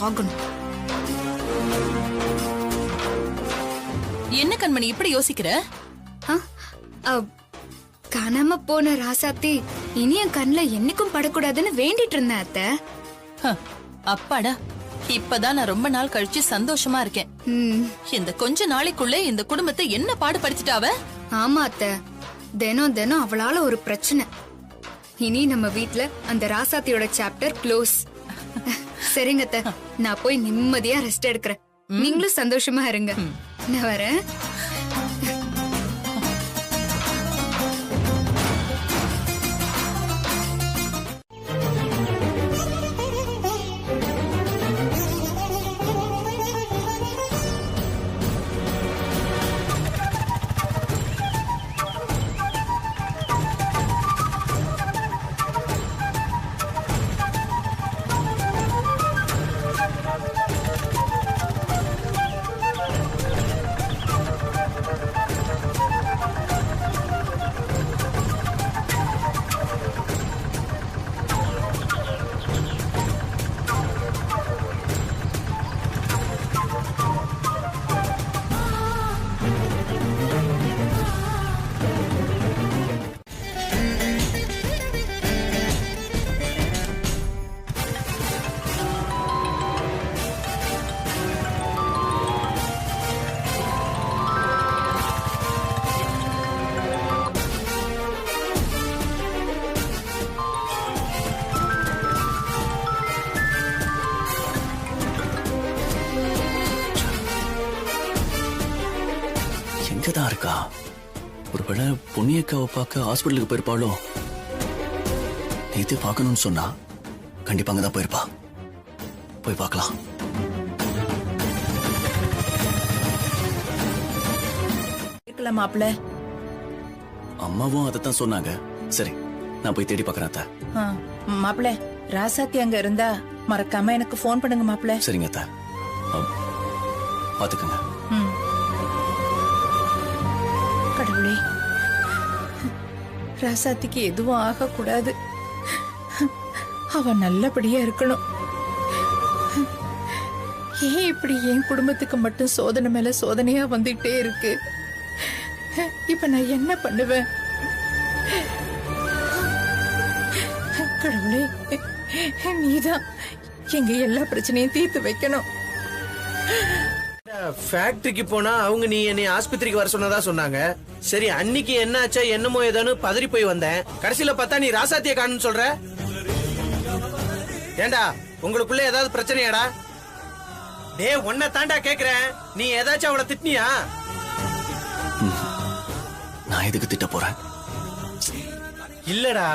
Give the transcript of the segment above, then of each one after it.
ஆகணும். என்ன கண்மணி இப்படி யோசிக்கிற? காணாம போன ராசாத்தி இனி என் கண்ணுல என்னைக்கும் படக்கூடாதுன்னு வேண்டிட்டு இருந்தேன் அத்தை. அப்பாடா, இப்பதான் நான் ரொம்ப நாள் கழிச்சு சந்தோஷமா இருக்கேன். இந்த கொஞ்ச நாளைக்குள்ள இந்த குடும்பத்தை என்ன பாடுபடுத்திட்டாவ? ஆமா அத்தை, தினம் தினம் அவளால ஒரு பிரச்சனை. இனி நம்ம வீட்ல அந்த ராசாத்தியோட சாப்டர் க்ளோஸ். சரிங்க அத்தை, நான் போய் நிம்மதியா ரெஸ்ட் எடுக்கிறேன். நீங்களும் சந்தோஷமா இருங்க. நான் வரேன். இங்கதான் இருக்கா? ஒருவேளை பொன்னியக்காவை பார்க்க ஹாஸ்பிட்டலுக்கு போயிருப்பாளோ? நேத்து பார்க்கணும்னு சொன்னா கண்டிப்பா அங்கதான் போயிருப்பா. போய் பார்க்கலாம். மாப்பிள்ள அம்மாவும் அதைத்தான் சொன்னாங்க. சரி, நான் போய் தேடி பார்க்கறேன் அத்தை. மாப்பிள்ள, ராசாத்தி அங்க இருந்தா மறக்காம எனக்கு போன் பண்ணுங்க மாப்பிள்ள. சரிங்க அத்தை, பாத்துக்கங்க. கடவுளே, ராசாத்திக்கு எதுவும் ஆக கூடாது. அவ நல்லபடியா இருக்கணும். ஏன் இப்படி என் குடும்பத்துக்கு மட்டும் சோதனை மேல சோதனையா வந்துட்டே இருக்கு? இப்ப நான் என்ன பண்ணுவேன்? கடவுளே, நீதான் எங்க எல்லா பிரச்சனையும் தீர்த்து வைக்கணும். ஃபேக்டரிக்கு போனா அவங்க நீ என்னை ஆஸ்பத்திரிக்கு வர சொன்னதா சொன்னாங்க. சரி, அன்னைக்கு என்ன ஆச்சா என்னமோ ஏதானு பதறி போய் வந்தேன். கடைசியில பார்த்தா நீ ராசாத்திய காணுன்னு சொல்ற. ஏண்டா, உங்களுக்குள்ள ஏதாவது பிரச்சனையாடா? டேய், உன்னை தாண்டா கேக்குறேன். நீ ஏதாச்சும் அவளை திட்டினியா? நான் எதுக்கு திட்ட போறேன்? இல்லடா,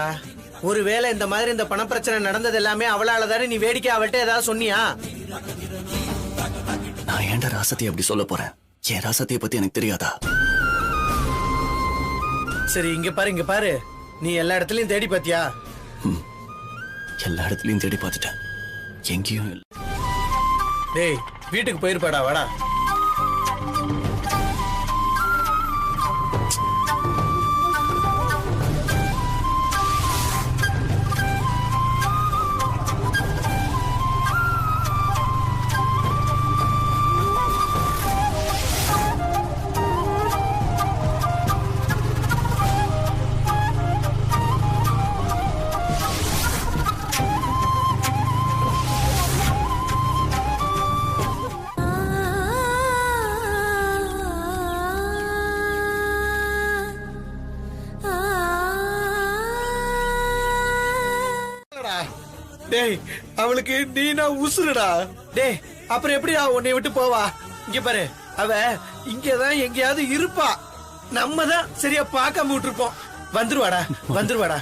ஒருவேளை இந்த மாதிரி இந்த பண பிரச்சனை நடந்தது எல்லாமே அவளால தானே நீ வேடிக்கை அவள்கிட்ட ஏதாவது சொன்னியா? நான் ஏன்டா ராசத்தியை அப்படி சொல்ல போறேன்? என் ராசத்தியை பத்தி எனக்கு தெரியாதா? சரி, இங்க பாரு, இங்க பாரு. நீ எல்லா இடத்துலயும் தேடி பாத்தியா? எல்லா இடத்துலயும் தேடி பார்த்துட்டேன், எங்கேயும் இல்ல. டேய், வீட்டுக்கு போயிருப்பாடா, வாடா. டேய், அவளுக்கு நீனா உசுருடா. டேய், அப்புறம் எப்படிடா உன்னை விட்டு போவா? இங்க பாரு, அவ இங்கதான் எங்கேயாவது இருப்பா. நம்ம தான் சரியா பார்க்காம விட்டுருப்போம். வந்துருவாடா, வந்துருவாடா.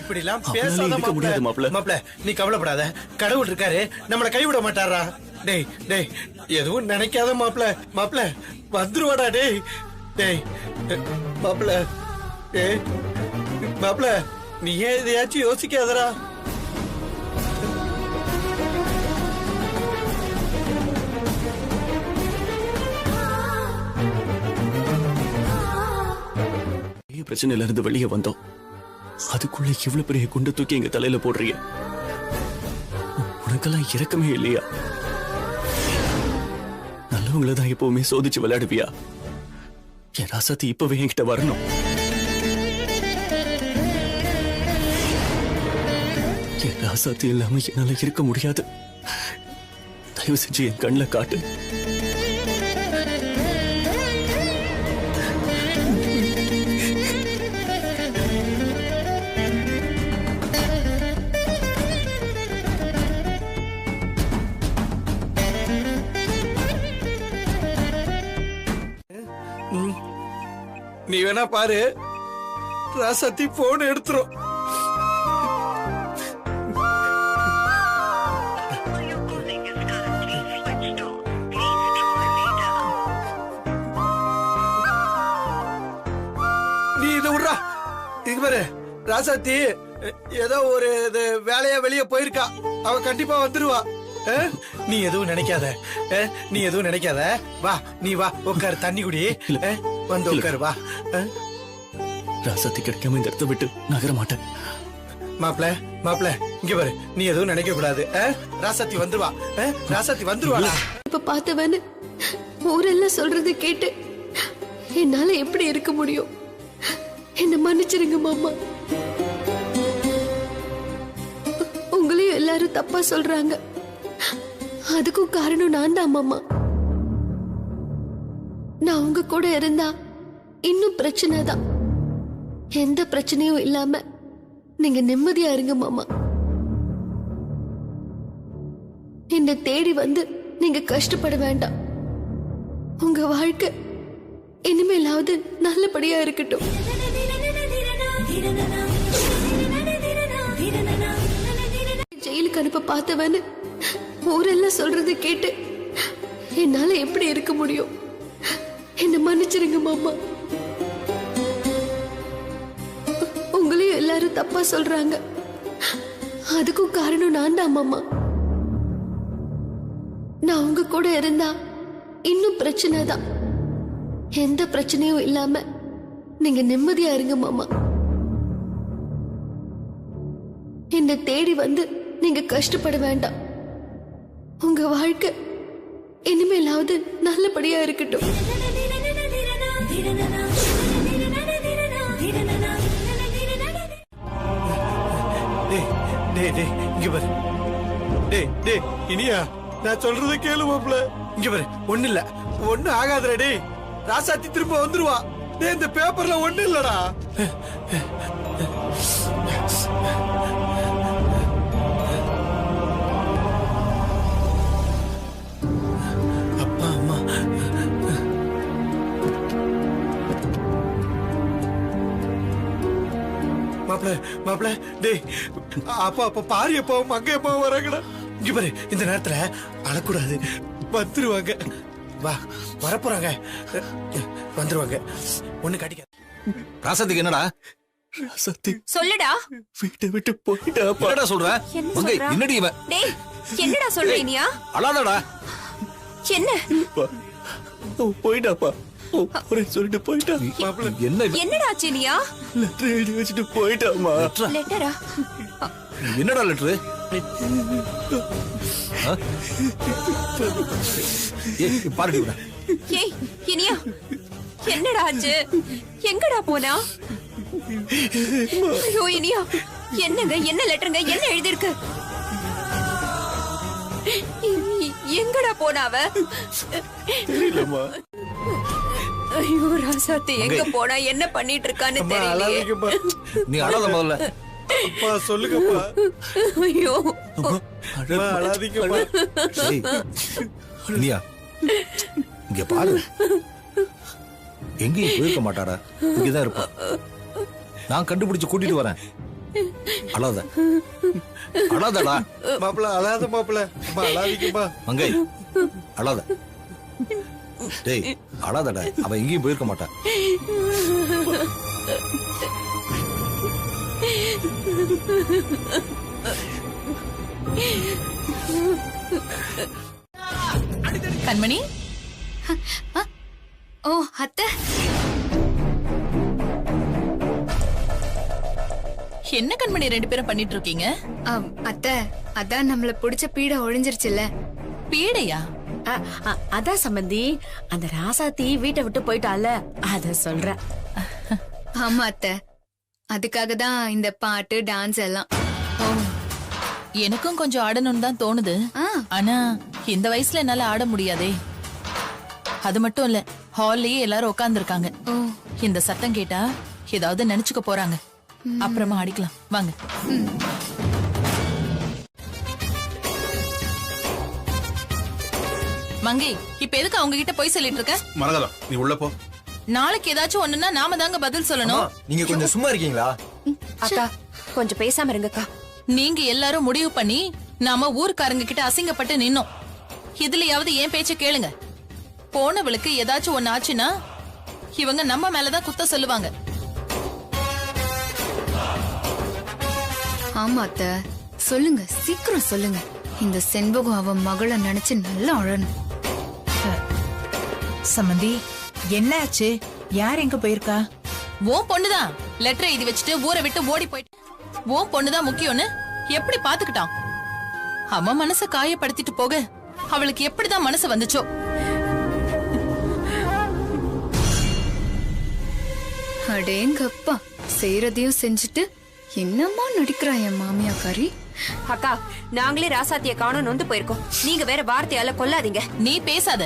இப்படி எல்லாம் பேசாத மாப்ள. நீ கவலைப்படாத, கடவுள் இருக்காரு, நம்மள கைவிட மாட்டாரா. டேய் டேய், எதுவும் நினைக்காத மாப்ள. வந்துருவாடா. டேய் டேய் மாப்ள. டேய் மாப்ள, நீ ஏன் எதையாச்சும் யோசிக்காதடா. பிரச்சனையில இருந்து வெளியே வந்தோம், அதுக்குள்ள இவ்வளவு பெரிய குண்டு தூக்கி எங்க தலையில போடுறீங்க. உனக்கெல்லாம் இரக்கமே இல்லையா? நல்லவங்கள தான் எப்பவுமே சோதிச்சு விளையாடுவியா? என் ராசாத்தி இப்பவே என்கிட்ட வரணும். என் ராசாத்தி இல்லாம என்னால இருக்க முடியாது. தயவு செஞ்சு என் கண்ணுல காட்டு. நீ வேணா பாரு, ராசாத்தி போன் எடுத்துரும். நீ இத விடுறா. இங்க பாரு, ராசாத்தி ஏதோ ஒரு வேலையா வெளியே போயிருக்கா. அவ கண்டிப்பா வந்துருவா. நீ எதுவும் நினைக்காத, நீ எதுவும் நினைக்காத. வா, நீ வா, உட்காரு, தண்ணி குடி, வந்து உட்காரு, வா. ராசாத்தி கிடைக்காம இந்த இடத்த விட்டு நகர மாட்டேன். மாப்பிள இங்க பாரு, நீ எதுவும் நினைக்க கூடாது. ராசாத்தி வந்துருவா, ராசாத்தி வந்துருவாளா? இப்ப பார்த்தவன்னு ஊரெல்லாம் சொல்றது கேட்டு என்னால எப்படி இருக்க முடியும்? என்ன மன்னிச்சிருங்க மாமா. உங்களையும் எல்லாரும் தப்பா சொல்றாங்க. அதுக்கும் காரணம் நான் தான் மாமா. நான் உங்க கூட இருந்தா இன்னும் பிரச்சனை தான். எந்த பிரச்சனையும் இல்லாம நீங்க நிம்மதியா இருங்க மாமா. என்னை தேடி வந்து நீங்க கஷ்டப்பட வேண்டாம். உங்க வாழ்க்கை இனிமேலாவது நல்லபடியா இருக்கட்டும். ஜெயிலுக்கு அனுப்ப பார்த்தவன்னு ஊரெல்லாம் சொல்றது கேட்டு என்னால எப்படி இருக்க முடியும்? என்ன மன்னிச்சிருங்க மாமா. உங்களையும் எல்லாரும் தப்பா சொல்றாங்க. அதுக்கும் காரணம் நான் தான் மாமா. நான் உங்க கூட இருந்தா இன்னும் பிரச்சனை தான். எந்த பிரச்சனையும் இல்லாம நீங்க நிம்மதியா இருங்க மாமா. என்னை தேடி வந்து நீங்க கஷ்டப்பட வேண்டாம். உங்க வாழ்க்கை இனிமேலாவது நல்லபடியா இருக்கட்டும். இங்க பாரு, இனியா, நான் சொல்றத கேளு மாப்ள. இங்க பாரு, ஒண்ணு இல்ல, ஒண்ணு ஆகாதுடா. டேய், ராசாத்தி திரும்ப வந்துருவா. டேய், இந்த பேப்பர்ல ஒண்ணு இல்லடா. அப்பா அம்மா மாப்ள, டேய், அப்பா பாரி அப்பாவும் மங்க அப்பாவும் வராங்கடா. இங்க பாரு, இந்த நேரத்துல அழக்கூடாது, வந்துருவாங்க. வா, வரப்போறாங்க, வந்துருவாங்க. ஒண்ணு கட்டிக்க. ராசாத்திக்கு என்னடா? ராசாத்தி சொல்லுடா. வீட்டை விட்டு போயிட்டா. என்னடா சொல்ற? மங்கை, என்னடி இவன்? டேய், என்னடா சொல்ற இனியா? அழாதடா. என்ன? போயிட்டாப்பா, சொல்லிட்டு போயிட்டா. என்ன என்னடா ஆச்சு இனியா? லெட்டர் எழுதி வச்சுட்டு போயிட்டாமா. லெட்டரா? என்னடா லெட்டரு? பாருடி. ஏய் இனியா, என்னடா ஆச்சு? எங்கடா போனா? ஐயோ இனியா, என்னங்க, என்ன லெட்டருங்க, என்ன எழுதிருக்கு? எங்கடா போனா அவ? ஐயோ ராசாத்தி எங்க போனா, என்ன பண்ணிட்டு இருக்கான்னு தெரியலையே. நீ அழாத முதல்ல. அப்பா சொல்லுங்கப்பா. ஐயோ அழாதீங்கப்பா. இனியா, இங்க பாரு, எங்கேயும் போயிருக்க மாட்டாடா, இங்கதான் இருப்பா. நான் கண்டுபிடிச்சு கூட்டிட்டு வரேன். அழாத, அழாதடா. மாப்பிள அழாத மாப்பிள, அழாதீங்கப்பா. மங்கை, அழாத. டேய், அழாதடா, அவ எங்கேயும் போயிருக்க மாட்டா. கண்மணி. ஓ அத்தை, என்ன கண்மணி ரெண்டு பேரும் பண்ணிட்டு இருக்கீங்க? அத்தை, அதான் நம்மள பிடிச்ச பீடை ஒழிஞ்சிருச்சுல்ல. பீடையா? அதான் சம்பந்தி, அந்த ராசாத்தி வீட்டை விட்டு போயிட்டால, அத சொல்ற. ஆமா அத்தை, அதுக்காக தான் இந்த பாட்டு டான்ஸ் எல்லாம். எனக்கும் கொஞ்சம் ஆடணும்னு தான் தோணுது. ஆனா இந்த வயசுல என்னால ஆட முடியாதே. அது மட்டும் இல்ல, ஹால்லயே எல்லாரும் உட்கார்ந்து இருக்காங்க. இந்த சத்தம் கேட்டா ஏதாவது நினைச்சுக்க போறாங்க. அப்புறமா ஆடிக்கலாம் வாங்க. மங்கை, இப்ப எதுக்கு அவங்க கிட்ட போய் சொல்லிட்டு இருக்க? மரகதம், நீ உள்ள போ. நாளைக்கு ஏதாச்சும் ஒண்ணுன்னா நாம தாங்க பதில் சொல்லணும். நீங்க கொஞ்சம் சும்மா இருக்கீங்களா? அக்கா கொஞ்சம் பேசாம இருங்கக்கா. நீங்க எல்லாரும் முடிவு பண்ணி நாம ஊர்க்காரங்க கிட்ட அசிங்கப்பட்டு நின்னோம். இதுலயாவது ஏன் பேச்ச கேளுங்க. போனவளுக்கு ஏதாச்சும் ஒண்ணு ஆச்சுன்னா இவங்க நம்ம மேலதான் குத்த சொல்லுவாங்க. ஆமா அத்தை, சொல்லுங்க, சீக்கிரம் சொல்லுங்க. இந்த செண்பகம் அவன் மகளை நினைச்சு நல்லா அழணும். சம்பந்தி, என்ன ஆச்சு? யார் எங்க போயிருக்கா? உன் பொண்ணுதான் லெட்டர் எழுதி வச்சுட்டு ஊரை விட்டு ஓடி போயிட்டு. உன் பொண்ணுதான் முக்கியம்னு எப்படி பாத்துக்கிட்டான்? அவன் மனச காயப்படுத்திட்டு போக அவளுக்கு எப்படிதான் மனசு வந்துச்சோ. அடேங்கப்பா, செய்யறதையும் செஞ்சுட்டு என்னம்மா நடிக்கிறான் என் மாமியாக்காரி. அக்கா, நாங்களே ராசாத்திய காணோம் நொந்து போயிருக்கோம். நீங்க வேற வார்த்தையால கொல்லாதீங்க. நீ பேசாத.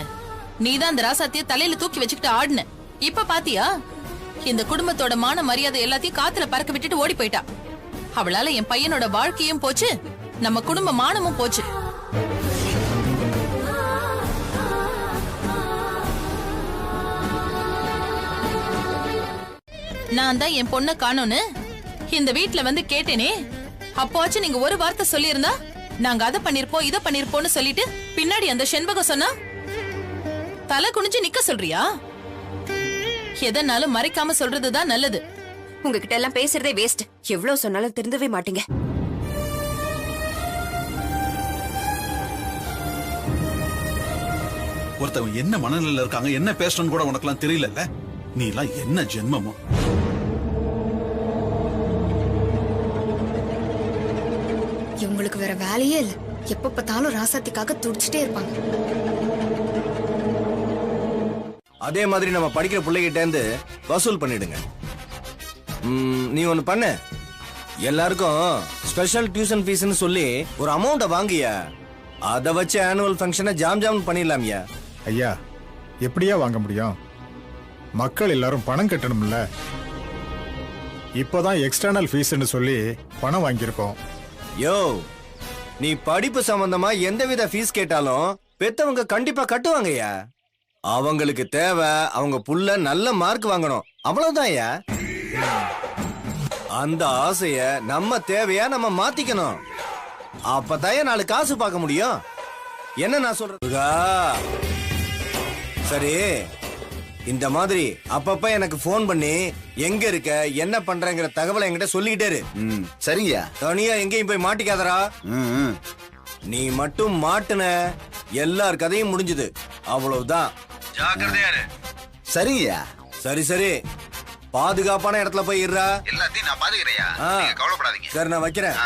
நீதான் அந்த ராசாத்திய தலையில தூக்கி வச்சுக்கிட்டு ஆடுன. இப்ப பாத்தியா, இந்த குடும்பத்தோட மான மரியாதை எல்லாத்தையும் காத்துல பறக்க விட்டுட்டு ஓடி போயிட்டா. அவளால என் பையனோட வாழ்க்கையும் போச்சு, நம்ம குடும்ப மானமும் போச்சு. நான் தான் என் பொண்ண காணோன்னு இந்த வீட்ல வந்து கேட்டேனே. அப்போச்சு நீங்க ஒரு வார்த்தை சொல்லியிருந்தா நாங்க அதை பண்ணிருப்போம் இதை பண்ணிருப்போம்னு சொல்லிட்டு பின்னாடி அந்த செண்பகம் சொன்னா தலை குனிஞ்சு நிக்க சொல்றியா? எதனாலும் மறைக்காம சொல்றதுதான் நல்லது. உங்ககிட்ட எல்லாம் பேசுறதே வேஸ்ட். எவ்வளவு சொன்னாலும் திருந்தவே மாட்டீங்க. ஒருத்தவங்க என்ன மனநிலையில இருக்காங்க, என்ன பேசணும்னு கூட உனக்கெல்லாம் தெரியல. நீ எல்லாம் என்ன ஜென்மமோ. இவங்களுக்கு வேற வேலையே இல்ல. எப்ப பார்த்தாலும் ராசாத்திக்காக துடிச்சிட்டே இருப்பாங்க. அதே மாதிரி நம்ம படிக்கிற பிள்ளைகிட்ட இருந்து வசூல் பண்ணிடுங்க. நீ ஒண்ணு பண்ணு, எல்லாருக்கும் ஸ்பெஷல் டியூஷன் ஃபீஸ்னு சொல்லி ஒரு அமௌண்ட வாங்கியா, அத வச்சு ஆனுவல் ஃபங்க்ஷனை ஜாம் ஜாம் பண்ணிடலாம்யா. ஐயா, எப்படியா வாங்க முடியும்? மக்கள் எல்லாரும் பணம் கட்டணும்ல. இப்போதான் எக்ஸ்டர்னல் ஃபீஸ்னு சொல்லி பணம் வாங்கியிருக்கோம். யோ, நீ படிப்பு சம்பந்தமா எந்தவித ஃபீஸ் கேட்டாலும் பெத்தவங்க கண்டிப்பா கட்டுவாங்கய்யா. அவங்களுக்கு தேவை அவங்க புள்ள நல்ல மார்க் வாங்கணும், அவ்வளவுதான்யா. அந்த ஆசைய நம்ம தேவையா நம்ம மாத்திக்கணும். அப்பதான் 4 காசு பார்க்க முடியும். என்ன நான் சொல்றது? சரி, இந்த மாதிரி அப்பப்ப எனக்கு போன் பண்ணி எங்க இருக்க என்ன பண்றங்கிற தகவலை என்கிட்ட சொல்லிக்கிட்டே இரு. சரிங்கய்யா. தனியா எங்கேயும் போய் மாட்டிக்காதரா. நீ மட்டும் மாட்டுன எல்லார் கதையும் முடிஞ்சது, அவ்வளவுதான். ஜாக்கிரதையா இரு. சரிங்கய்யா. சரி சரி, பாதுகாப்பான இடத்துல போய் இருடா. எல்லாத்தையும் நான் பாத்துக்கிறேன்யா, நீங்க கவலைப்படாதீங்க. சரி, நான் வைக்கிறேன்.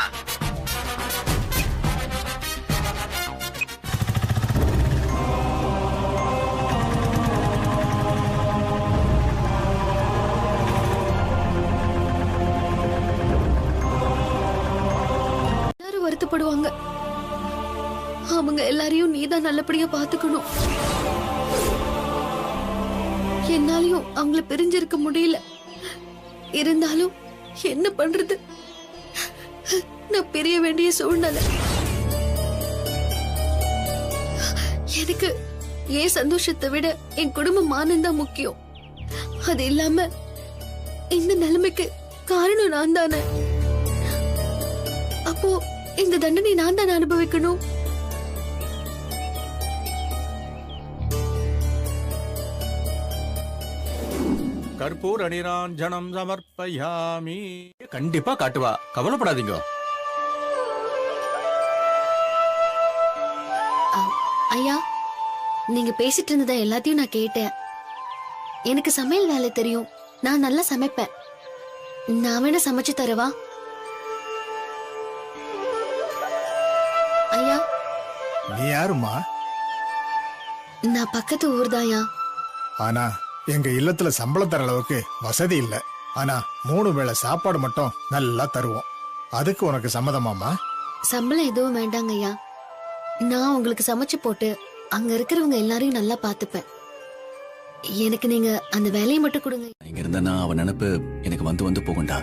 எல்லாரும் வருத்தப்படுவாங்க. அவங்க எல்லாரையும் நீதான் நல்லபடியா பாத்துக்கணும். என்னாலையும் அவங்கள பிரிஞ்சிருக்க முடியல. இருந்தாலும் என்ன பண்றது, நான் பிரிய வேண்டிய சூழ்நிலை. எனக்கு என் சந்தோஷத்தை விட என் குடும்பம் ஆனந்தம் முக்கியம். அது இல்லாம இந்த நிலைமைக்கு காரணம் நான் தானே. அப்போ இந்த தண்டனை நான் தானே அனுபவிக்கணும். கற்பூர நிராஞ்சனம் சமர்ப்பயாமி. கண்டிப்பா காட்டுவா, கவலைப்படாதீங்க. ஐயா, நீங்க பேசிட்டு இருந்தத எல்லாத்தையும் நான் கேட்டேன். எனக்கு சமையல் வேலை தெரியும், நான் நல்லா சமைப்பேன். நான் வேணா சமைச்சு தரவா? நீ யாருமா? நான் பக்கத்து ஊர் தாயா. ஆனா எங்க இல்லத்துல சம்பளம் தர அளவுக்கு வசதி இல்ல. ஆனா 3 வேளை சாப்பாடு மட்டும் நல்லா தருவோம். அதுக்கு உனக்கு சம்மதமாமா? சம்பளம் எதுவும் வேண்டாங்க ஐயா. நான் உங்களுக்கு சமைச்சு போட்டு அங்க இருக்கிறவங்க எல்லாரையும் நல்லா பாத்துப்பேன். எனக்கு நீங்க அந்த வேலையை மட்டும் கொடுங்க. இங்க இருந்தா அவன் நினைப்பு எனக்கு வந்து வந்து போகும்டா.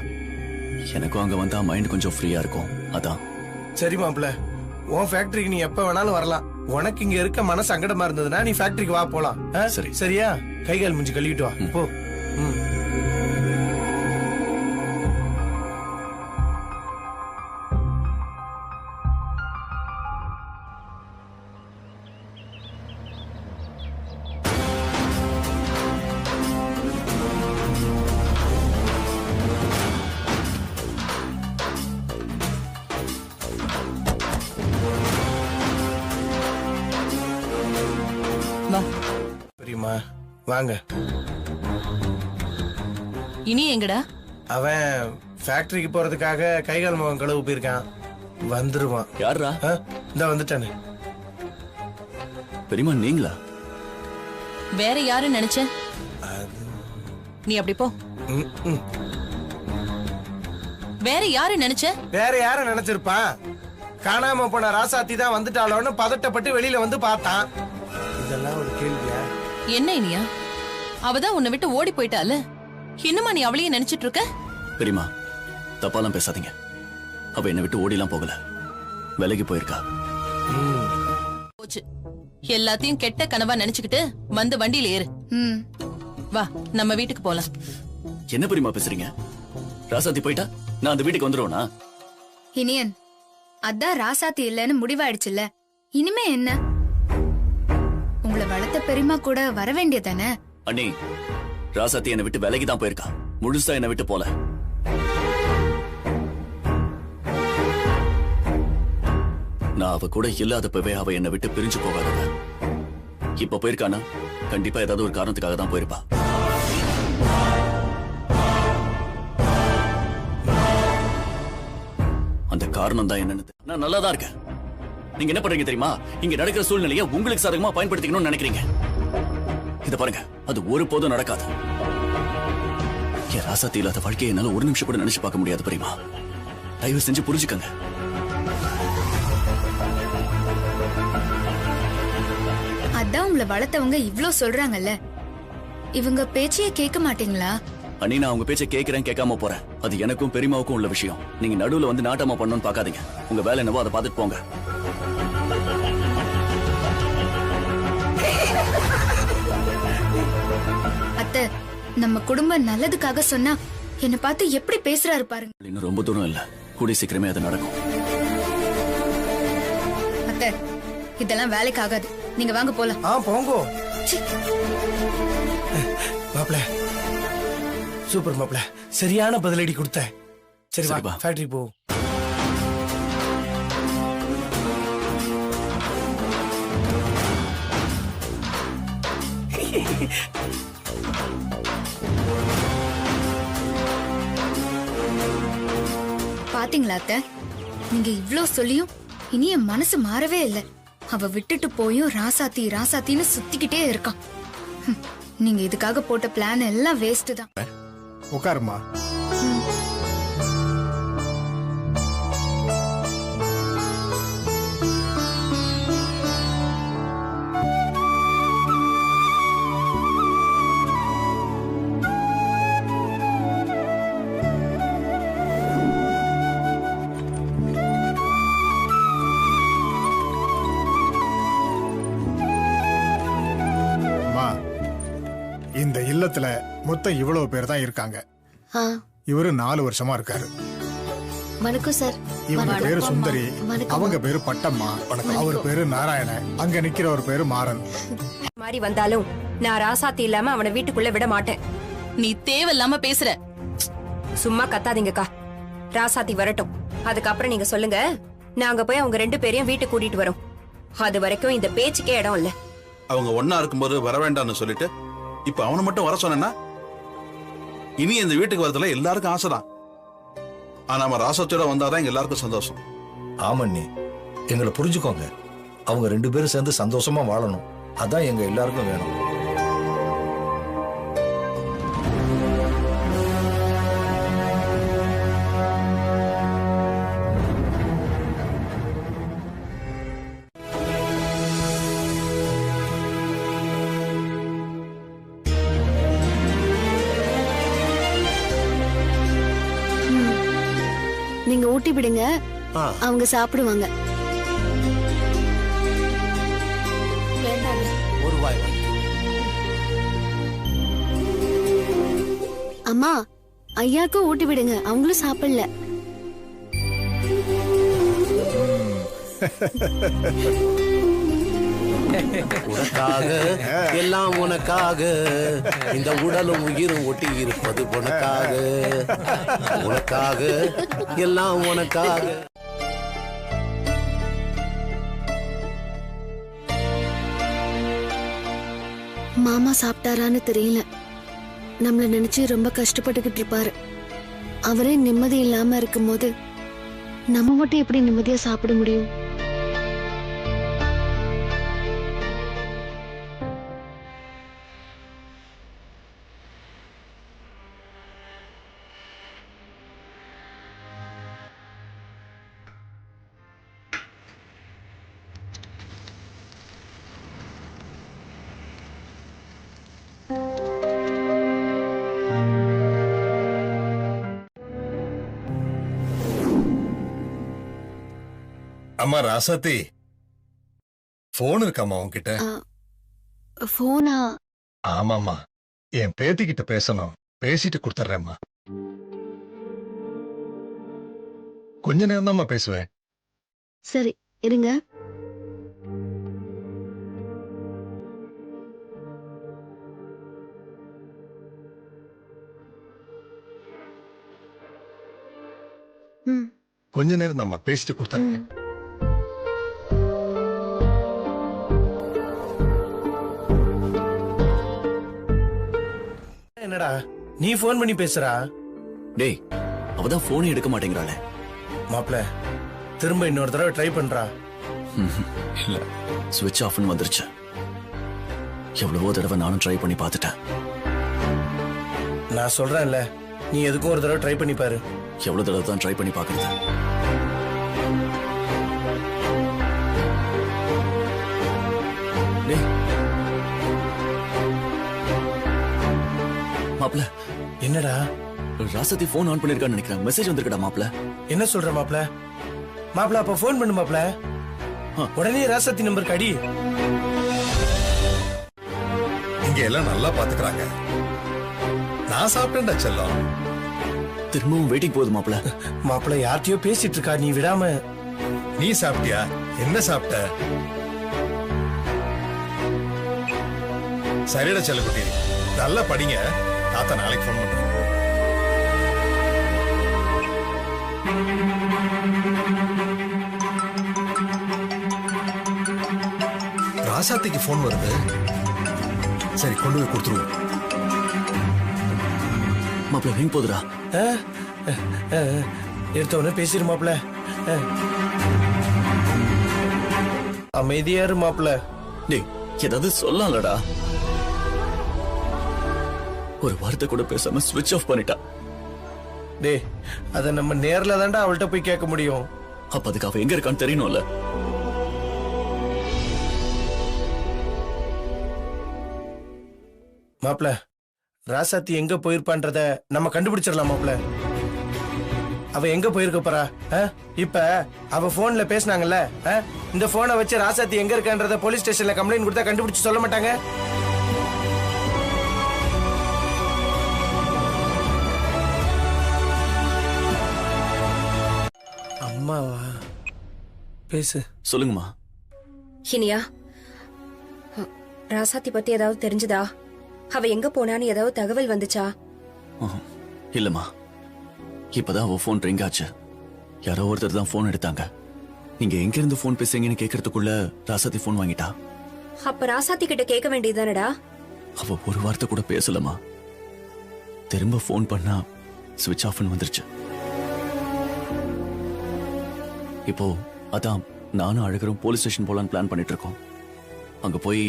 எனக்கும் அங்க வந்தா மைண்ட் கொஞ்சம் ஃப்ரீயா இருக்கும். அதான். சரி மாப்ள, உன் ஃபேக்டரிக்கு நீ எப்ப வேணாலும் வரலாம். உனக்கு இங்க இருக்க மன சங்கடமா இருந்ததுன்னா நீ ஃபேக்டரிக்கு வா, போலாம். சரி. சரியா? கைகால் மூஞ்சி கழுவிட்டு வா போ. பெரியம்மா வாங்க. இனி எங்கடா? அவன் ஃபேக்டரிக்கு போறதுக்காக கைகால் முகம் கழுவு போயிருக்கான். வந்துருவான். யாரா? இந்த வந்துட்டானே. பெரியம்மா நீங்களா? வேற யாரு நினைச்ச? நீ அப்படி போ. வேற யாரு நினைச்ச? வேற யார நினைச்சிருப்பான்? காணாம போன ராசாத்தி தான் வந்துட்டாளோன்னு பதட்டப்பட்டு வெளியில வந்து பார்த்தான். இதெல்லாம் ஒரு கேள்வியா? என்ன இனியா? அவதான் உன்னை விட்டு ஓடி போயிட்டால, இன்னுமா நீ அவளையே நினைச்சிட்டு இருக்க? பெரியம்மா தப்பாலாம் பேசாதீங்க. அவ என்னை விட்டு ஓடிலாம் போகல, வேலைக்கு போயிருக்கா. போச்சு. எல்லாத்தையும் கெட்ட கனவா நினைச்சுக்கிட்டு வந்து வண்டியில ஏறு. வா நம்ம வீட்டுக்கு போலாம். என்ன பெரியம்மா பேசுறீங்க? ராசாத்தி போயிட்டா நான் அந்த வீட்டுக்கு வந்துருவேனா? இனியன், அதான் ராசாத்தி இல்லன்னு முடிவாயிடுச்சுல்ல, இனிமே என்ன? உங்களை வளர்த்த பெரியமா கூட வர வேண்டியதானே? அண்ணி, ராசாத்தி என்னை விட்டு வேலைக்கு தான் போயிருக்கா, முழுசா என்னை விட்டு போல. நான் அவ கூட இல்லாதப்பவே அவ என்னை விட்டு பிரிஞ்சு போகாதவ. இப்ப போயிருக்கானா கண்டிப்பா ஏதாவது ஒரு காரணத்துக்காக தான் போயிருப்பா. அந்த காரணம் தான் என்னன்னு நான் நல்லா தான் இருக்கேன். நீங்க என்ன பண்றீங்க தெரியுமா? இங்க நடக்கிற சூழ்நிலையை உங்களுக்கு சாதகமா பயன்படுத்திக்கணும்னு நினைக்கிறீங்க. இத பாருங்க, அது ஒருபோதும் நடக்காது. என் ராசாத்தி இல்லாத வாழ்க்கையை என்னால ஒரு நிமிஷம் கூட நினைச்சு பார்க்க முடியாது பெரியமா. தயவு செஞ்சு புரிஞ்சுக்கங்க. அதான் உங்களை வளர்த்தவங்க இவ்ளோ சொல்றாங்கல்ல, இவங்க பேச்சையே கேட்க மாட்டீங்களா? அண்ணி, நான் உங்க பேச்சை கேட்கிறேன் கேட்காம போறேன், அது எனக்கும் பெரியமாவுக்கும் உள்ள விஷயம். நீங்க நடுவுல வந்து நாட்டமா பண்ணணும்னு பாக்காதீங்க. உங்க வேலை என்னவோ அதை பார்த்துட்டு போங்க. அத்தை, நம்ம குடும்பம் நல்லதுக்காக சொன்னா என்ன பார்த்து எப்படி பேசுறாரு பாருங்க. இன்னும் ரொம்ப தூரம் இல்ல, கூடி சீக்கிரமே அது நடக்கும். அத்தை, இதெல்லாம் வேலைக்கு ஆகாது. நீங்க வாங்க போலாம். போங்க. மாப்ள, சூப்பர் மாப்ள, சரியான பதிலடி கொடுத்த. சரி வா, ஃபேக்டரி போ. பாத்தீங்களா அத்தை, நீங்க இவ்ளோ சொல்லியும் இனி என் மனசு மாறவே இல்லை. அவ விட்டுட்டு போயும் ராசாத்தி ராசாத்தின்னு சுத்திக்கிட்டே இருக்கான். நீங்க இதுக்காக போட்ட பிளான் எல்லாம் வேஸ்ட் தான். உட்காருமா. இந்த இல்லத்துல மொத்தம் இவ்வளவு பேர் தான் இருக்காங்க. இவரு 4 வருஷமா இருக்காரு. வணக்கம் சார். இவங்க பேரு சுந்தரி, அவங்க பேரு பட்டம்மா, அவர் பேரு நாராயணன், அங்க நிக்கிறவர் பேரு மாறன். மாறி வந்தாலும் நான் ராசாத்தி இல்லாம அவனை வீட்டுக்குள்ள விட மாட்டேன். நீ தேவையில்லாம பேசுற. சும்மா கத்தாதீங்கக்கா. ராசாத்தி வரட்டும், அதுக்கப்புறம் நீங்க சொல்லுங்க. நாங்க போய் அவங்க 2 பேரையும் வீட்டுக்கு கூட்டிட்டு வரோம். அது வரைக்கும் இந்த பேச்சுக்கே இடம் இல்ல. அவங்க ஒன்னா இருக்கும்போது வர வேண்டாம்னு சொல்லிட்டு இப்ப அவனை மட்டும் வர சொன்னா, இனி இந்த வீட்டுக்கு வரதுல எல்லாருக்கும் ஆசைதான். ஆனா அவன் ராசாத்தியோட வந்தாதான் எங்க எல்லாருக்கும் சந்தோஷம். ஆமண்ணி, எங்களை புரிஞ்சுக்கோங்க. அவங்க 2 பேரும் சேர்ந்து சந்தோஷமா வாழணும். அதான் எங்க எல்லாருக்கும் வேணும். நீங்க ஊட்டி விடுங்க, அவங்க சாப்பிடுவாங்க. அம்மா, ஐயாக்கும் ஊட்டி விடுங்க, அவங்களும் சாப்பிடல. உனக்காக எல்லாம் உனக்காக, இந்த உடலும் உயிரும் ஒட்டி இருப்பது உனக்காக, உனக்காக எல்லாம் உனக்காக. மாமா சாப்பிட்டாரான்னு தெரியல. நம்மள நினைச்சு ரொம்ப கஷ்டப்பட்டுக்கிட்டு இருப்பாரு. அவரே நிம்மதி இல்லாம இருக்கும்போது நம்ம மட்டும் எப்படி நிம்மதியா சாப்பிட முடியும்? அம்மா ராசாத்தி, போன் இருக்காமா உன்கிட்ட? போனா? ஆமாமா, என் பேத்திக்கிட்ட பேசணும். பேசிட்டு கொடுத்துட்றேம்மா. கொஞ்ச நேரம் தான்மா பேசுவேன். சரி, இருங்க. கொஞ்ச நேரம் தான்மா பேசிட்டு கொடுத்துட்றேன். என்னடா நீ போன் பண்ணி பேசுறா? டேய், அவதான் போனே எடுக்க மாட்டேங்கிறாளே. மாப்ள, திரும்ப இன்னொரு தடவை ட்ரை பண்றா. இல்ல, ஸ்விட்ச் ஆஃப்னு வந்துருச்சு. எவ்வளவோ தடவை நானும் ட்ரை பண்ணி பார்த்துட்டேன். நான் சொல்றேன்ல, நீ எதுக்கும் ஒரு தடவை ட்ரை பண்ணி பாரு. எவ்வளவு தடவை தான் ட்ரை பண்ணி பார்க்கறது? மாப்ள, என்னடா? ராசாத்தி போன் ஆன் பண்ணிருக்கான்னு நினைக்கிறேன். மெசேஜ் வந்திருக்கடா மாப்ள. என்ன சொல்ற மாப்ள? மாப்ள, அப்ப போன் பண்ணு மாப்ள. உடனே ராசாத்தி நம்பருக்கு அடி. இங்க எல்லாம் நல்லா பாத்துக்கிறாங்க. நான் சாப்பிட்டேன்டா செல்லம். திரும்பவும் வெயிட்டிங் போகுது மாப்ள. மாப்ள, யார்கிட்டயோ பேசிட்டு இருக்கா, நீ விடாம. நீ சாப்பிட்டியா? என்ன சாப்பிட்ட? சரிடா செல்லக்குட்டி, நல்லா படிங்க. தாத்தா நாளைக்கு போன் பண்றேன். ராசாத்திக்கு போன் வருது. சரி, கொண்டு போய் கொடுத்துருவோம். மாப்ள, ரிங் போதுடா. எடுத்தவன பேசிரு மாப்ள. அமைதியா இரு மாப்ள. டேய், ஏதாவது சொல்லலடா. ஒரு வார்த்தை கூட பேசாம ஸ்விட்ச் ஆஃப் பண்ணிட்டா. டேய், அத நம்ம நேர்ல தான்டா அவள்கிட்ட போய் கேட்க முடியும். அப்ப அதுக்கு அவ எங்க இருக்கான்னு தெரியணும்ல. மாப்ள, ராசாத்தி எங்க போயிருப்பான்றத நம்ம கண்டுபிடிச்சிடலாம் மாப்ள. அவ எங்க போயிருக்க போறா? இப்ப அவ போன்ல பேசினாங்கல்ல, இந்த போனை வச்சு ராசாத்தி எங்க இருக்கான்றத போலீஸ் ஸ்டேஷன்ல கம்ப்ளைண்ட் கொடுத்தா கண்டுபிடிச்சு சொல்ல மாட்டாங்க? அம்மாவா? பேசு. சொல்லுங்கம்மா. இனியா, ராசாத்தி பத்தி ஏதாவது தெரிஞ்சதா? அவ எங்க போனான்னு ஏதாவது தகவல் வந்துச்சா? இல்லம்மா, இப்பதான் அவ போன் ரிங் ஆச்சு. யாரோ ஒருத்தர் தான் போன் எடுத்தாங்க. நீங்க எங்க இருந்து போன் பேசுறீங்கன்னு கேக்குறதுக்குள்ள ராசாத்தி போன் வாங்கிட்டா. அப்ப ராசாத்தி கிட்ட கேட்க வேண்டியதுதானடா? அவ ஒரு வார்த்தை கூட பேசலமா. திரும்ப போன் பண்ணா ஸ்விட்ச் ஆஃப்னு வந்துருச்சு. இப்போ அதான் நானும் அழகரும் போலீஸ் ஸ்டேஷன் போலான்னு பிளான் பண்ணிட்டு இருக்கோம். அங்க போய்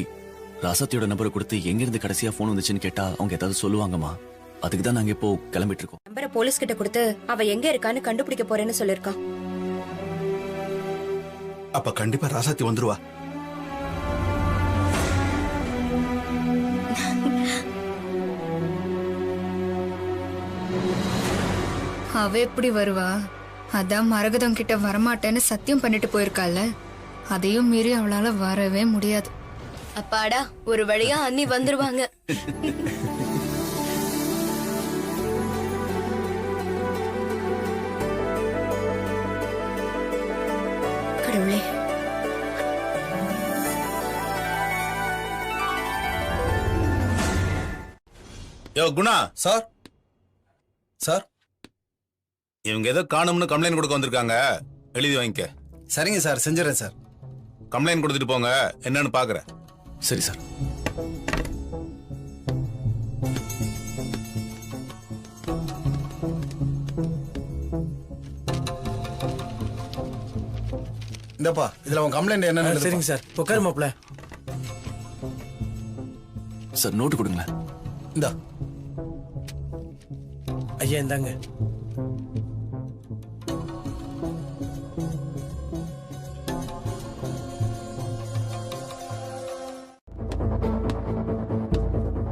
ராசாத்தியோட நம்பரை கொடுத்து எங்க இருந்து கடைசியா போன் வந்துச்சுன்னு கேட்டா அவங்க ஏதாவது சொல்லுவாங்கம்மா. அதுக்கு தான் நாங்க இப்போ கிளம்பிட்டு இருக்கோம். நம்பரை போலீஸ் கிட்ட கொடுத்து அவ எங்க இருக்கான்னு கண்டுபிடிக்க போறேன்னு சொல்லிருக்கான். அப்ப கண்டிப்பா ராசாத்தி வந்துருவா. அவ எப்படி வருவா? அதான் மரகதம் கிட்ட வரமாட்டேன்னு சத்தியம் பண்ணிட்டு போயிருக்கால. அதையும் மீறி அவளால வரவே முடியாது. அப்பாடா, ஒரு வழியா அண்ணி வந்துருவாங்க. கடவுளே, யோ குணா. சார் சார் இவங்க ஏதோ காணும்னு கம்ப்ளைண்ட் கொடுக்க வந்திருக்காங்க, எழுதி வாங்கிக்க. சரிங்க சார், செஞ்சுறேன் சார். கம்ப்ளைண்ட் கொடுத்துட்டு போங்க, என்னன்னு பாக்குறேன். சரி சார். இந்தப்பா இதுல உன் கம்ப்ளைண்ட் என்னன்னு. சரிங்க சார், உட்காரு மாப்ள. சார் நோட்டு கொடுங்களேன். இந்தா ஐயா இந்தாங்க.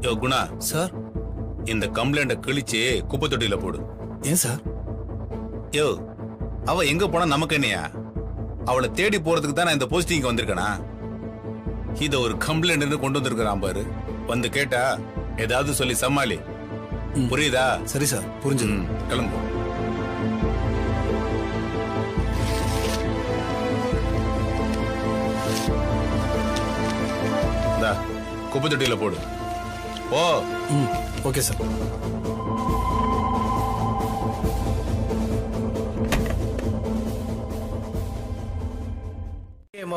யோ குணா சார், இந்த கம்ப்ளைண்ட கிழிச்சு குப்பை தொட்டியில போடு. ஏன் சார்? யோ அவ எங்க போனா நமக்கு என்னையா? அவளை தேடி போறதுக்கு தான் நான் இந்த போஸ்டிங் வந்திருக்கேனா? இத ஒரு கம்ப்ளைண்ட் கொண்டு வந்திருக்கிறான் பாரு. வந்து கேட்டா ஏதாவது சொல்லி சமாளி. புரியுதா? சரி சார், புரிஞ்சுது. கிளம்பு. குப்பை தொட்டியில போடு. ஓ ஓகே சார்.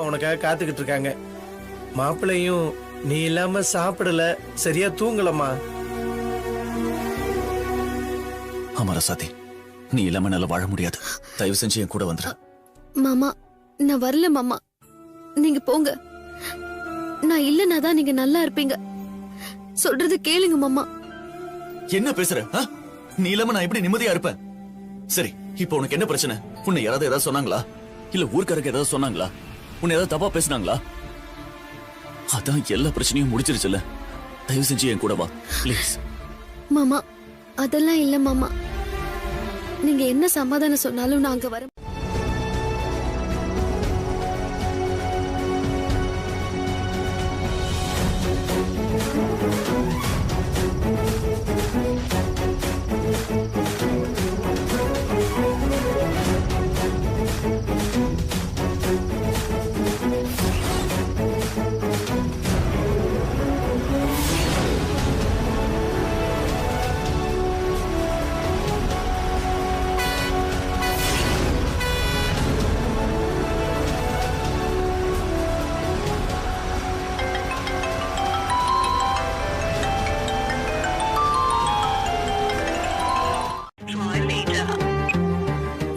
உனக்காக காத்துக்கிட்டு இருக்காங்க. மாப்பிள்ளையும் நீ இல்லாம சாப்பிடல, சரியா தூங்கலமா. ஆமா ரசாத்தி, நீ இல்லாம என்னால வாழ முடியாது. தயவு செஞ்சு என் கூட வந்துரு. மாமா, நான் வரல மாமா. நீங்க போங்க. நான் இல்லைன்னா தான் நீங்க நல்லா இருப்பீங்க. சொல்றது கேளுங்க மாமா. என்ன பேசுற? நீ இல்லாம நான் எப்படி நிம்மதியா இருப்பேன்? சரி, இப்போ உனக்கு என்ன பிரச்சனை? உன்னை யாராவது ஏதாவது சொன்னாங்களா? இல்ல ஊர்க்காரங்க ஏதாவது சொன்னாங்களா? உன்னை ஏதாவது தப்பா பேசினாங்களா? அதான் எல்லா பிரச்சனையும் முடிச்சிருச்சுல்ல. தயவு செஞ்சு என் கூட வா ப்ளீஸ். மாமா, அதெல்லாம் இல்ல மாமா. நீங்க என்ன சமாதானம் சொன்னாலும் நாங்க வர.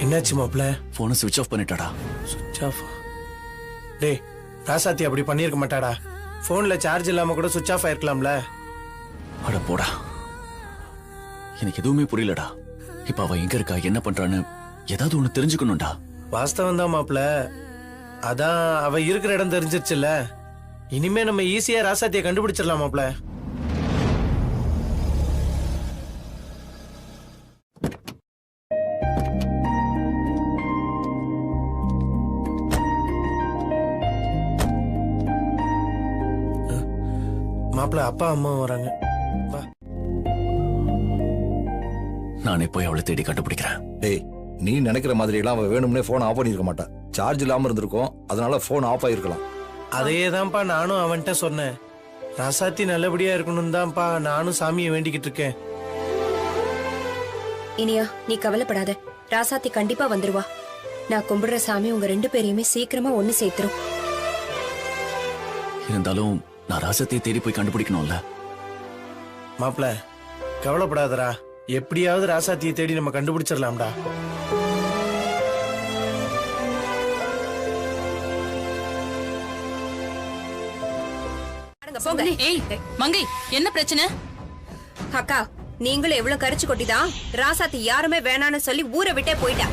என்னாச்சு மாப்ள? போனை சுவிட்ச் ஆஃப் பண்ணிட்டாடா. சுவிட்ச் ஆஃப்? டேய், ராசாத்தி அப்படி பண்ணிருக்க மாட்டாடா. போன்ல சார்ஜ் இல்லாம கூட சுவிட்ச் ஆஃப் ஆயிருக்கலாம்ல. அட போடா, எனக்கு எதுவுமே புரியலடா. இப்ப அவ எங்க இருக்கா, என்ன பண்றான்னு ஏதாவது ஒண்ணு தெரிஞ்சுக்கணும்டா. வாஸ்தவம் தான் மாப்ள. அதான் அவ இருக்கிற இடம் தெரிஞ்சிருச்சுல்ல. இனிமே நம்ம ஈஸியா ராசாத்தியை கண்டுபிடிச்சிடலாம் மாப்ள. மாப்ள, அப்பா அம்மா வராங்க. நானே போய் அவளை தேடி கண்டுபிடிக்கிறேன். டேய், நீ நினைக்கிற மாதிரி எல்லாம் அவ வேணும்னே போன் ஆஃப் பண்ணிருக்க மாட்டா. சார்ஜ் இல்லாம இருந்திருக்கும், அதனால போன் ஆஃப் ஆயிருக்கலாம். அதையே தான்ப்பா நானும் அவன்கிட்ட சொன்னேன். ராசாத்தி நல்லபடியா இருக்கணும் தான்ப்பா நானும் சாமியை வேண்டிக்கிட்டு இருக்கேன். இனியா, நீ கவலைப்படாத. ராசாத்தி கண்டிப்பா வந்துருவா. நான் கும்பிடுற சாமி உங்க 2 பேரையுமே சீக்கிரமா ஒண்ணு சேர்த்துரும். இருந்தாலும் நான் ராசத்தையே தேடி போய் கண்டுபிடிக்கணும்ல. மாப்ள, கவலைப்படாதரா. எப்படியாவது ராசாத்தியை தேடி நம்ம கண்டுபிடிச்சிடலாம்டா. போங்க. ஏய் மங்கை, என்ன பிரச்சனை? அக்கா, நீங்களும் எவ்வளவு கரிச்சு கொட்டிதான் ராசாத்தி யாருமே வேணான்னு சொல்லி ஊரை விட்டே போயிட்டா.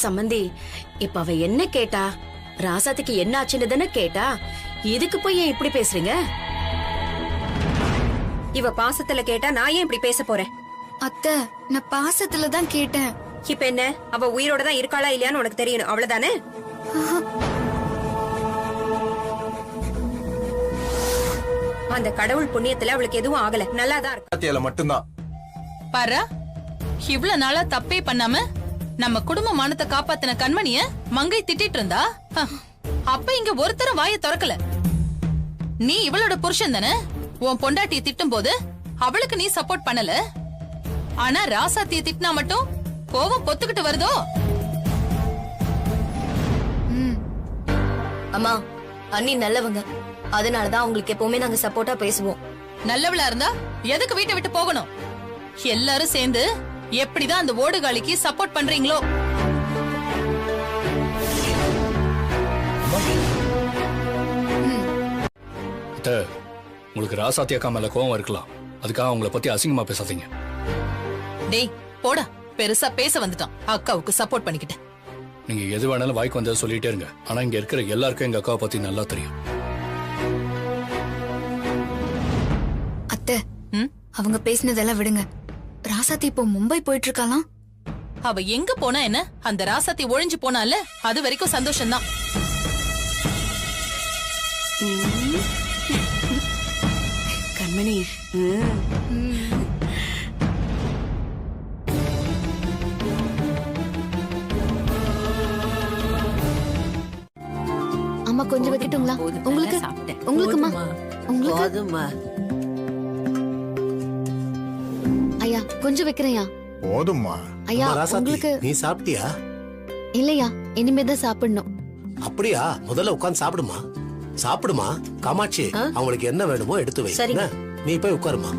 சம்பந்தி, இப்ப அவ என்ன கேட்டா? ராசாத்திக்கு என்ன ஆச்சுன்னு தானே கேட்டா. இதுக்கு போய் ஏன் இப்படி பேசுறீங்க? இவ பாசத்துல கேட்டா நான் ஏன் இப்படி பேச போறேன்? அத்தை, நான் பாசத்துல தான் கேட்டேன். இப்ப என்ன, அவ உயிரோட தான் இருக்காளா இல்லையான்னு உனக்கு தெரியணும், அவ்வளவுதானே? அந்த கடவுள் புண்ணியத்துல அவளுக்கு எதுவும் ஆகல, நல்லாதான் இருக்கு. மட்டும்தான் பாரு, இவ்வளவு நாளா தப்பே பண்ணாம நம்ம குடும்ப மானத்தை காப்பாத்தின கண்மணிய மங்கை திட்டிட்டு இருந்தா, அப்ப இங்க ஒருத்தரும் வாயை திறக்கல. நீ இவளோட புருஷன் தானே? உன் பொண்டாட்டியை திட்டும் போது அவளுக்கு நீ சப்போர்ட் பண்ணல. ஆனா ராசாத்தியை திட்டினா மட்டும் கோவம் பொத்துக்கிட்டு வருதோ? அம்மா, அண்ணி நல்லவங்க, அதனாலதான் அவங்களுக்கு எப்பவுமே நாங்க சப்போர்ட்டா பேசுவோம். நல்லவளா இருந்தா எதுக்கு வீட்டை விட்டு போகணும்? எல்லாரும் சேர்ந்து எப்படிதான் அந்த ஓடுகாலிக்கு சப்போர்ட் பண்றீங்களோ? உங்களுக்கு ராசாத்தி அக்கா மேல கோவம் இருக்கலாம், அதுக்காக உங்களை பத்தி அசிங்கமா பேசாதீங்க. டேய் போடா, பெருசா பேச வந்துட்டான். அக்காவுக்கு சப்போர்ட் பண்ணிக்கிட்டு நீங்க எது வேணாலும் வாய்க்கு வந்ததை சொல்லிட்டே இருங்க. ஆனா இங்க இருக்கிற எல்லாருக்கும் எங்க அக்காவை பத்தி நல்லா தெரியும். அத்தை, அவங்க பேசினதெல்லாம் விடுங்க. ராசாத்தி இப்போ மும்பை போயிட்டு இருக்காளாம். அவ எங்க போனா என்ன? அந்த ராசாத்தி ஒழிஞ்சு போனால, அது வரைக்கும் சந்தோஷம்தான். கண்மணி, அம்மா கொஞ்சம் வைக்கட்டுங்களா? உங்களுக்கு உங்களுக்குமா? உங்களுக்கு ஐயா கொஞ்சம் வைக்கிறேயா? போதும்மா. ஐயா ராசாத்தி, உங்களுக்கு நீ சாப்பிட்டியா? இல்லையா, இனிமேதான் சாப்பிடணும். அப்படியா? முதல்ல உட்கார்ந்து சாப்பிடுமா. சாப்பிடுமா. காமாட்சி, அவங்களுக்கு என்ன வேணுமோ எடுத்து வை. சரிங்க. நீ போய் உட்காருமா.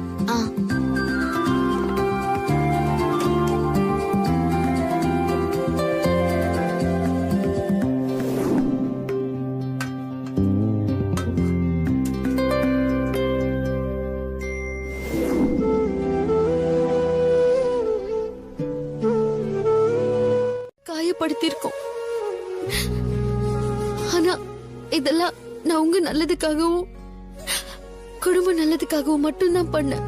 காயப்படுத்திருக்கோம். ஆனா இதெல்லாம் நான் உங்க நல்லதுக்காகவும் குடும்ப நல்லதுக்காகவும் மட்டும்தான் பண்ணேன்.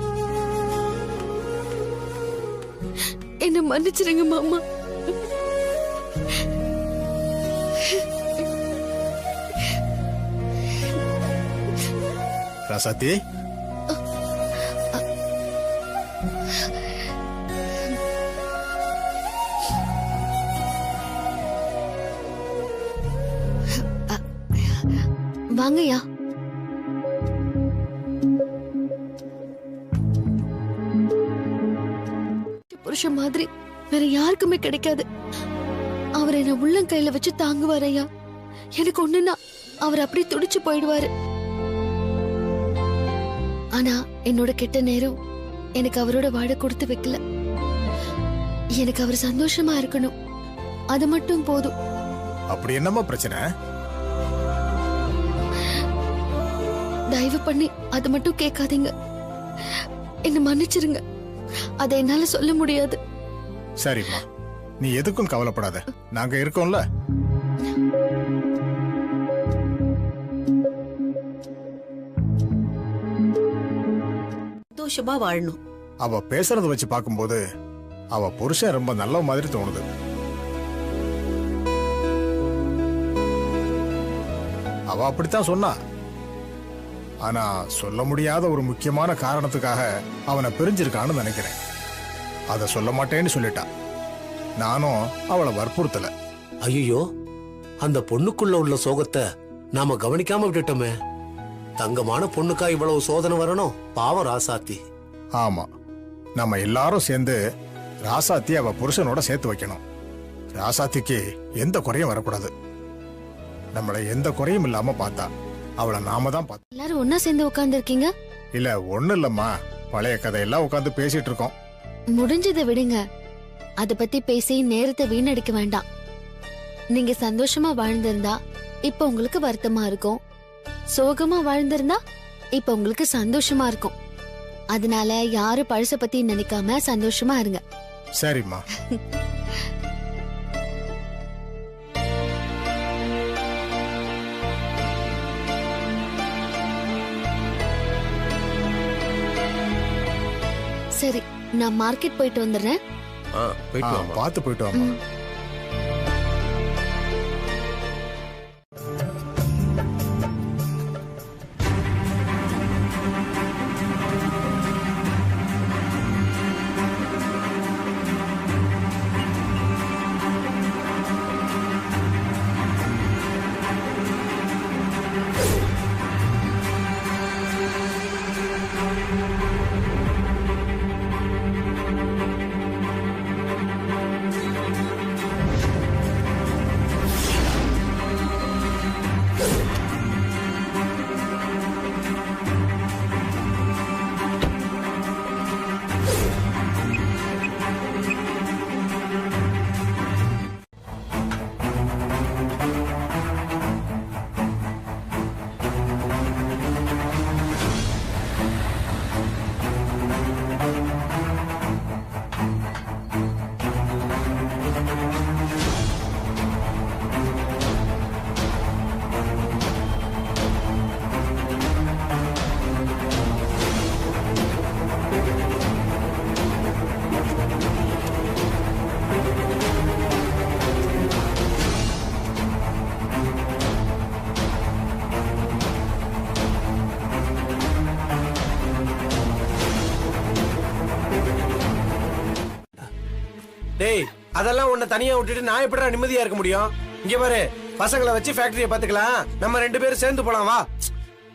என்ன மன்னிச்சிருங்க மாமா. ராசாத்தி, வாங்கய்யா. புருஷன் மாதிரி வேற யாருக்குமே கிடைக்காது. அவர் என்ன உள்ளங்கையில வச்சு தாங்குவார் ஐயா. எனக்கு ஒண்ணுன்னா அவர் அப்படி துடிச்சு போயிடுவாரு. ஆனா என்னோட கெட்ட நேரம் எனக்கு அவரோட வாழ கொடுத்து வைக்கல. எனக்கு அவர் சந்தோஷமா இருக்கணும், அது மட்டும் போதும். அப்படி என்னமா பிரச்சனை? தயவு பண்ணி அது மட்டும் கேட்காதீங்க. என்ன மன்னிச்சிருங்க. அதை என்னால சொல்ல முடியாது. சரிம்மா, நீ எதுக்கும் கவலைப்படாத, நாங்க இருக்கோம்ல. சந்தோஷமா வாழணும். அவ பேசுறத வச்சு பார்க்கும்போது அவ புருஷன் ரொம்ப நல்ல மாதிரி தோணுது. அவ அப்படித்தான் சொன்னா. ஆனா சொல்ல முடியாத ஒரு முக்கியமான காரணத்துக்காக அவனை பிரிஞ்சிருக்கான்னு நினைக்கிறேன். அத சொல்ல மாட்டேன்னு சொல்லிட்டா. நானும் அவளை வற்புறுத்தல. ஐயோ, அந்த பொண்ணுக்குள்ள உள்ள சோகத்தை நாம கவனிக்காம விட்டுட்டோமே. தங்கமான பொண்ணுக்கா இவ்வளவு சோதனை வரணும்? பாவம் ராசாத்தி. ஆமா, நம்ம எல்லாரும் சேர்ந்து ராசாத்தி அவ புருஷனோட சேர்த்து வைக்கணும். ராசாத்திக்கு எந்த குறையும் வரக்கூடாது. நம்மள எந்த குறையும் இல்லாம பார்த்தா அவளை நாம தான் பார்த்தோம். எல்லாரும் ஒன்னா சேர்ந்து உட்கார்ந்து இருக்கீங்க? இல்ல ஒண்ணு இல்லம்மா, பழைய கதையெல்லாம் உட்கார்ந்து பேசிட்டு இருக்கோம். முடிஞ்சதை விடுங்க. அத பத்தி பேசி நேரத்தை வீணடிக்க வேண்டாம். நீங்க சந்தோஷமா வாழ்ந்திருந்தா இப்ப உங்களுக்கு வருத்தமா இருக்கும், சோகமா வாழ்ந்திருந்தா இப்ப உங்களுக்கு சந்தோஷமா இருக்கும். அதனால யாரு பழச பத்தி நினைக்காம சந்தோஷமா இருங்க. சரிம்மா. சரி, நான் மார்க்கெட் போயிட்டு வந்துடுறேன். பார்த்து போயிட்டு வாமா. டேய், அதெல்லாம் உன்னை தனியா விட்டுட்டு நான் எப்படிடா நிம்மதியா இருக்க முடியும்? இங்க பாரு, பசங்களை வச்சு ஃபேக்டரியை பாத்துக்கலாம். நம்ம 2 பேரும் சேர்ந்து போலாம் வா.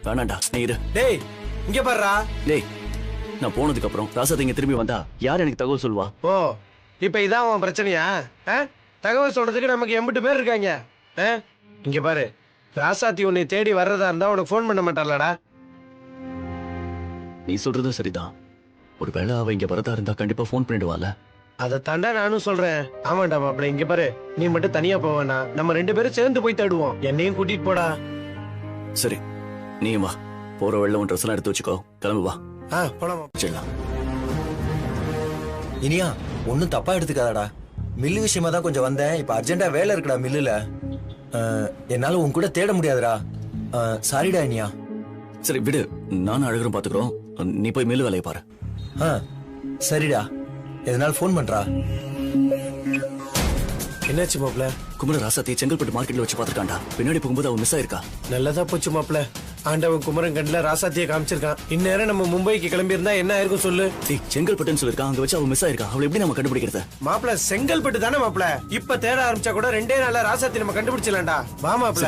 வேணாண்டா, நீ இரு. டேய், இங்க பாருடா. டேய், நான் போனதுக்கு அப்புறம் ராசாத்தி இங்க திரும்பி வந்தா யார் எனக்கு தகவல் சொல்வா? ஓ, இப்ப இதான் உன் பிரச்சனையா? தகவல் சொல்றதுக்கு நமக்கு 80 பேர் இருக்காங்க. இங்க பாரு, ராசாத்தி உன்னை தேடி வர்றதா இருந்தா உனக்கு போன் பண்ண மாட்டாளடா. நீ சொல்றதும் சரிதான். ஒருவேளை அவ இங்க வரதா இருந்தா கண்டிப்பா போன் பண்ணிடுவால. அதை தாண்டா நானும் சொல்றேன். ஆமாண்டா மாப்பிள்ள, இங்க பாரு, நீ மட்டும் தனியா போவேனா? நம்ம 2 பேரும் சேர்ந்து போய் தேடுவோம். என்னையும் கூட்டிட்டு போடா. சரி, நீயும் வா. போற வெள்ள உன் ட்ரெஸ் எல்லாம் எடுத்து வச்சுக்கோ. கிளம்பு வா. போலாம். இனியா, ஒன்னும் தப்பா எடுத்துக்காதடா. மில்லு விஷயமா தான் கொஞ்சம் வந்தேன். இப்ப அர்ஜென்டா வேலை இருக்குடா மில்லுல. என்னால உன் கூட தேட முடியாதுடா. சாரிடா இனியா. சரி விடு, நானும் அழகரும் பாத்துக்கிறோம். நீ போய் மில்லு வேலையை பாரு. சரிடா, எதனால போன் பண்றா? என்னாச்சு மாப்ள? குமர ராசாத்தி செங்கல்பட்டு மார்க்கெட்ல வச்சு பாத்துருக்காண்டா. பின்னாடி போகும்போது அவன் மிஸ் ஆயிருக்கா. நல்லதா போச்சு மாப்ள. ஆண்டவன் குமரன் கண்ணுல ராசாத்தியை காமிச்சிருக்கான். இந்நேரம் நம்ம மும்பைக்கு கிளம்பி இருந்தா என்ன ஆயிருக்கும் சொல்லு. செங்கல்பட்டுன்னு சொல்லிருக்கான், அங்க வச்சு அவன் மிஸ் ஆயிருக்கா. அவளை எப்படி நம்ம கண்டுபிடிக்கிறது? மாப்ள, செங்கல்பட்டு தானே மாப்ள. இப்ப தேட ஆரம்பிச்சா கூட 2 நாள்ல ராசாத்தி நம்ம கண்டுபிடிச்சலாம்டா. வா மாப்ள.